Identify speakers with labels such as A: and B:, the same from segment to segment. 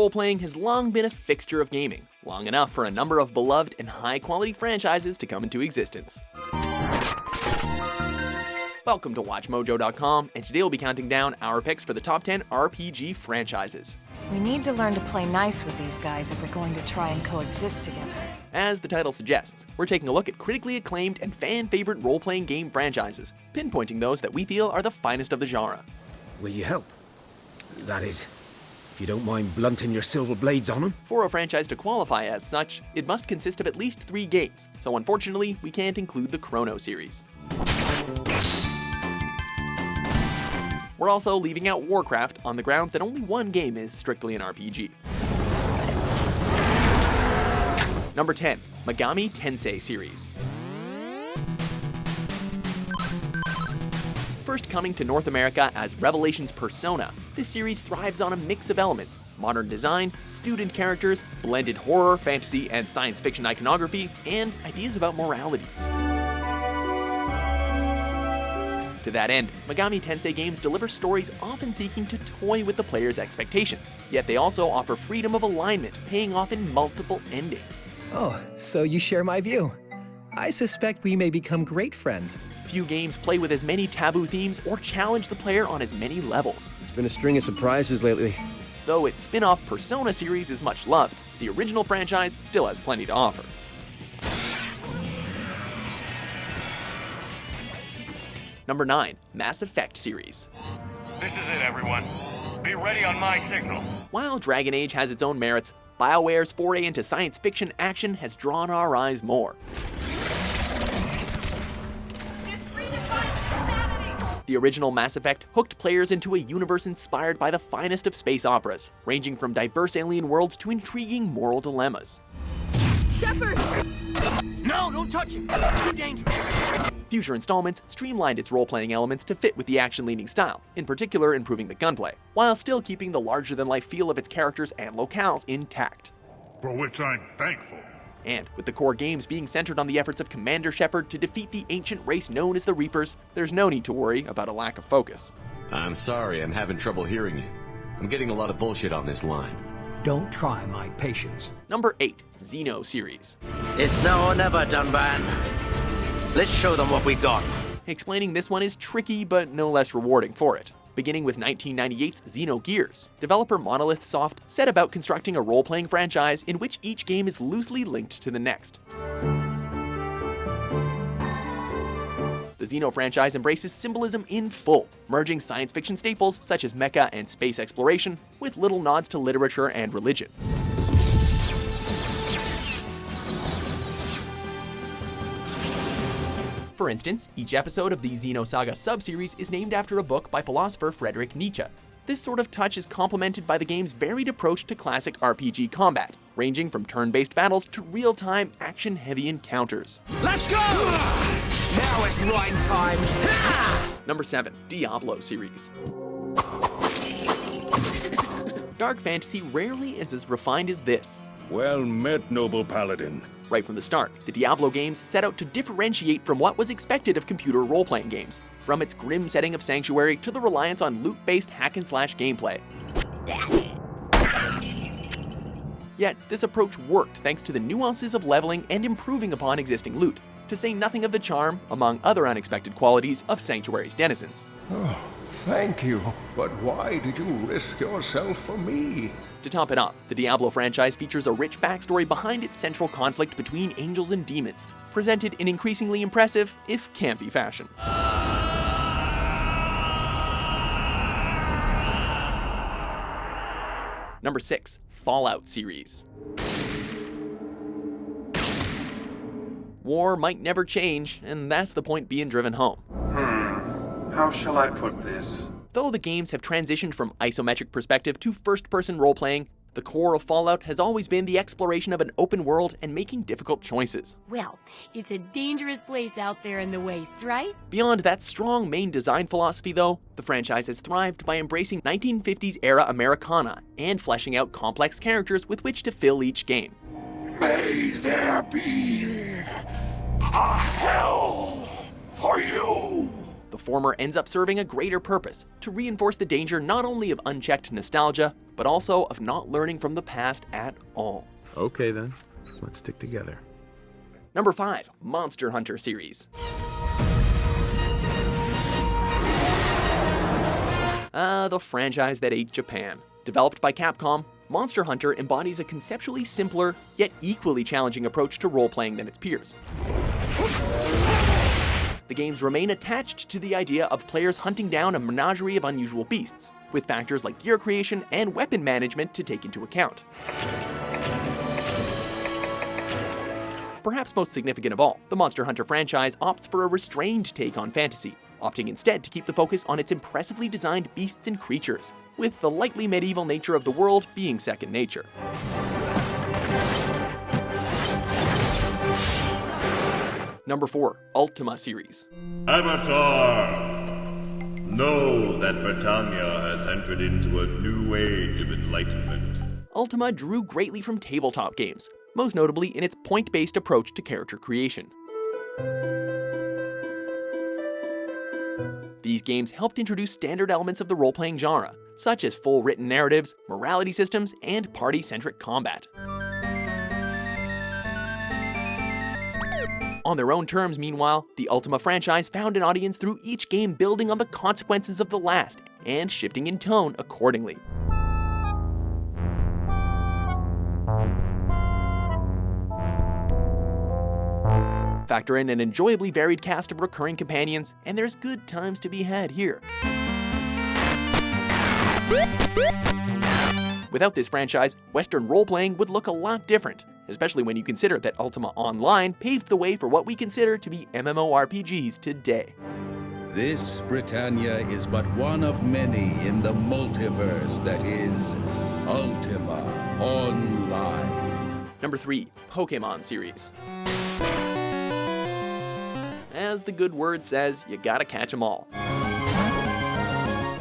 A: role-playing has long been a fixture of gaming, long enough for a number of beloved and high-quality franchises to come into existence. Welcome to WatchMojo.com, and today we'll be counting down our picks for the top 10 RPG franchises.
B: We need to learn to play nice with these guys if we're going to try and coexist together.
A: As the title suggests, we're taking a look at critically acclaimed and fan-favorite role-playing game franchises, pinpointing those that we feel are the finest of the genre.
C: Will you help? That is, if you don't mind blunting your silver blades on them.
A: For a franchise to qualify as such, it must consist of at least 3 games, so unfortunately, we can't include the Chrono series. We're also leaving out Warcraft on the grounds that only one game is strictly an RPG. Number 10, Megami Tensei series. First coming to North America as Revelations Persona, this series thrives on a mix of elements: modern design, student characters, blended horror, fantasy, and science fiction iconography, and ideas about morality. To that end, Megami Tensei games deliver stories often seeking to toy with the player's expectations, yet they also offer freedom of alignment, paying off in multiple endings.
D: Oh, so you share my view. I suspect we may become great friends.
A: Few games play with as many taboo themes or challenge the player on as many levels.
E: It's been a string of surprises lately.
A: Though its spin-off Persona series is much loved, the original franchise still has plenty to offer. Number 9, Mass Effect series.
F: This is it, everyone. Be ready on my signal.
A: While Dragon Age has its own merits, BioWare's foray into science fiction action has drawn our eyes more. The original Mass Effect hooked players into a universe inspired by the finest of space operas, ranging from diverse alien worlds to intriguing moral dilemmas.
G: Shepard!
C: No, don't touch him! It's too dangerous!
A: Future installments streamlined its role-playing elements to fit with the action-leaning style, in particular improving the gunplay, while still keeping the larger-than-life feel of its characters and locales intact.
F: For which I'm thankful.
A: And with the core games being centered on the efforts of Commander Shepard to defeat the ancient race known as the Reapers, there's no need to worry about a lack of focus.
H: I'm sorry, I'm having trouble hearing you. I'm getting a lot of bullshit on this line.
I: Don't try my patience.
A: Number 8, Xeno series.
C: It's now or never, Dunban. Let's show them what we got.
A: Explaining this one is tricky, but no less rewarding for it. Beginning with 1998's Xenogears, developer Monolith Soft set about constructing a role-playing franchise in which each game is loosely linked to the next. The Xeno franchise embraces symbolism in full, merging science fiction staples such as mecha and space exploration with little nods to literature and religion. For instance, each episode of the Xeno Saga subseries is named after a book by philosopher Friedrich Nietzsche. This sort of touch is complemented by the game's varied approach to classic RPG combat, ranging from turn-based battles to real-time, action-heavy encounters.
C: Let's go! Now it's right time!
A: Number 7, Diablo series. Dark fantasy rarely is as refined as this.
F: Well met, noble paladin.
A: Right from the start, the Diablo games set out to differentiate from what was expected of computer role-playing games, from its grim setting of Sanctuary to the reliance on loot-based hack-and-slash gameplay. Yet, this approach worked thanks to the nuances of leveling and improving upon existing loot, to say nothing of the charm, among other unexpected qualities, of Sanctuary's denizens.
J: Oh, thank you. But why did you risk yourself for me?
A: To top it off, the Diablo franchise features a rich backstory behind its central conflict between angels and demons, presented in increasingly impressive, if campy fashion. Number 6, Fallout series. War might never change, and that's the point being driven home.
K: How shall I put this?
A: Though the games have transitioned from isometric perspective to first-person role-playing, the core of Fallout has always been the exploration of an open world and making difficult choices.
G: Well, it's a dangerous place out there in the wastes, right?
A: Beyond that strong main design philosophy, though, the franchise has thrived by embracing 1950s-era Americana and fleshing out complex characters with which to fill each game.
J: May there be a hell for you!
A: The former ends up serving a greater purpose, to reinforce the danger not only of unchecked nostalgia, but also of not learning from the past at all.
E: Okay then, let's stick together.
A: Number 5. Monster Hunter series. The franchise that ate Japan. Developed by Capcom, Monster Hunter embodies a conceptually simpler, yet equally challenging approach to role-playing than its peers. The games remain attached to the idea of players hunting down a menagerie of unusual beasts, with factors like gear creation and weapon management to take into account. Perhaps most significant of all, the Monster Hunter franchise opts for a restrained take on fantasy, opting instead to keep the focus on its impressively designed beasts and creatures, with the lightly medieval nature of the world being second nature. Number 4. Ultima series.
L: Avatar! Know that Britannia has entered into a new age of enlightenment.
A: Ultima drew greatly from tabletop games, most notably in its point-based approach to character creation. These games helped introduce standard elements of the role-playing genre, such as full written narratives, morality systems, and party-centric combat. On their own terms, meanwhile, the Ultima franchise found an audience through each game building on the consequences of the last, and shifting in tone accordingly. Factor in an enjoyably varied cast of recurring companions, and there's good times to be had here. Without this franchise, Western role-playing would look a lot different, especially when you consider that Ultima Online paved the way for what we consider to be MMORPGs today.
M: This Britannia is but one of many in the multiverse that is Ultima Online.
A: Number 3. Pokemon series. As the good word says, you gotta catch 'em all.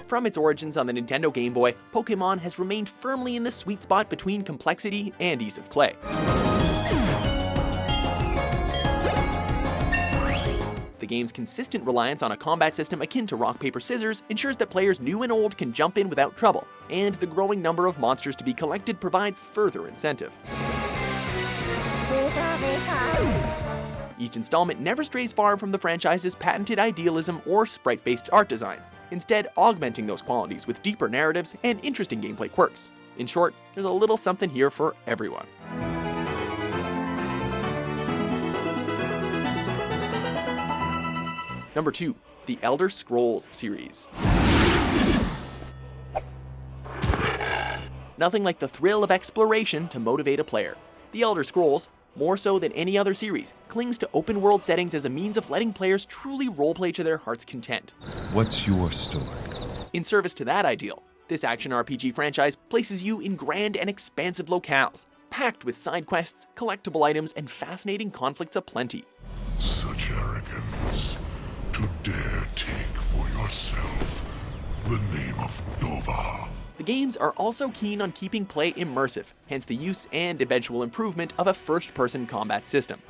A: From its origins on the Nintendo Game Boy, Pokémon has remained firmly in the sweet spot between complexity and ease of play. The game's consistent reliance on a combat system akin to rock, paper, scissors ensures that players new and old can jump in without trouble, and the growing number of monsters to be collected provides further incentive. Each installment never strays far from the franchise's patented idealism or sprite-based art design, instead augmenting those qualities with deeper narratives and interesting gameplay quirks. In short, there's a little something here for everyone. Number 2. The Elder Scrolls series. Nothing like the thrill of exploration to motivate a player. The Elder Scrolls, more so than any other series, clings to open-world settings as a means of letting players truly roleplay to their heart's content.
N: What's your story?
A: In service to that ideal, this action RPG franchise places you in grand and expansive locales, packed with side quests, collectible items, and fascinating conflicts aplenty.
O: Such arrogance, to dare take for yourself the name of Nova.
A: The games are also keen on keeping play immersive, hence the use and eventual improvement of a first-person combat system.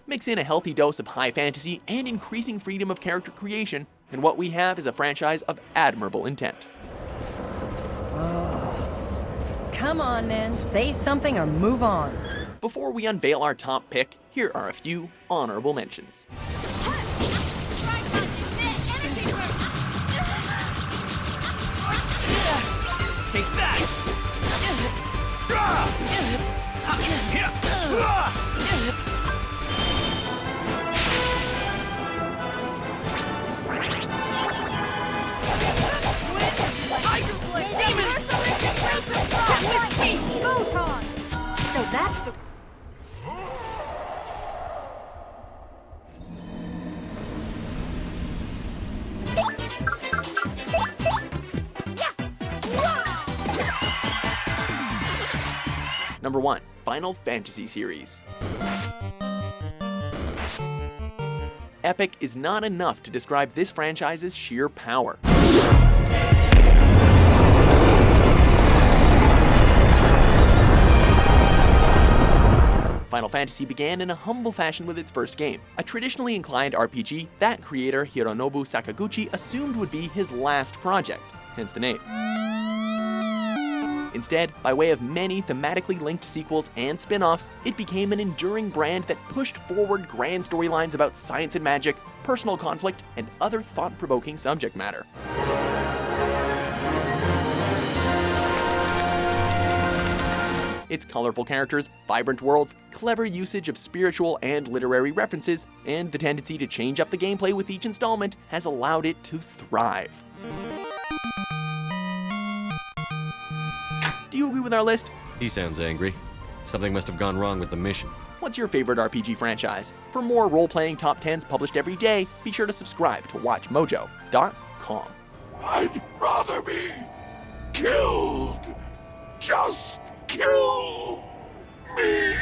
A: Mix in a healthy dose of high fantasy and increasing freedom of character creation, and what we have is a franchise of admirable intent.
P: Come on then, say something or move on.
A: Before we unveil our top pick, here are a few honorable mentions.
F: Take that!
G: So that's the...
A: Number 1. Final Fantasy series. Epic is not enough to describe this franchise's sheer power. Final Fantasy began in a humble fashion with its first game, a traditionally inclined RPG that creator Hironobu Sakaguchi assumed would be his last project, hence the name. Instead, by way of many thematically linked sequels and spin-offs, it became an enduring brand that pushed forward grand storylines about science and magic, personal conflict, and other thought-provoking subject matter. Its colorful characters, vibrant worlds, clever usage of spiritual and literary references, and the tendency to change up the gameplay with each installment has allowed it to thrive. Do you agree with our list?
H: He sounds angry. Something must have gone wrong with the mission.
A: What's your favorite RPG franchise? For more role-playing top 10s published every day, be sure to subscribe to WatchMojo.com.
O: I'd rather be killed. Just kill me.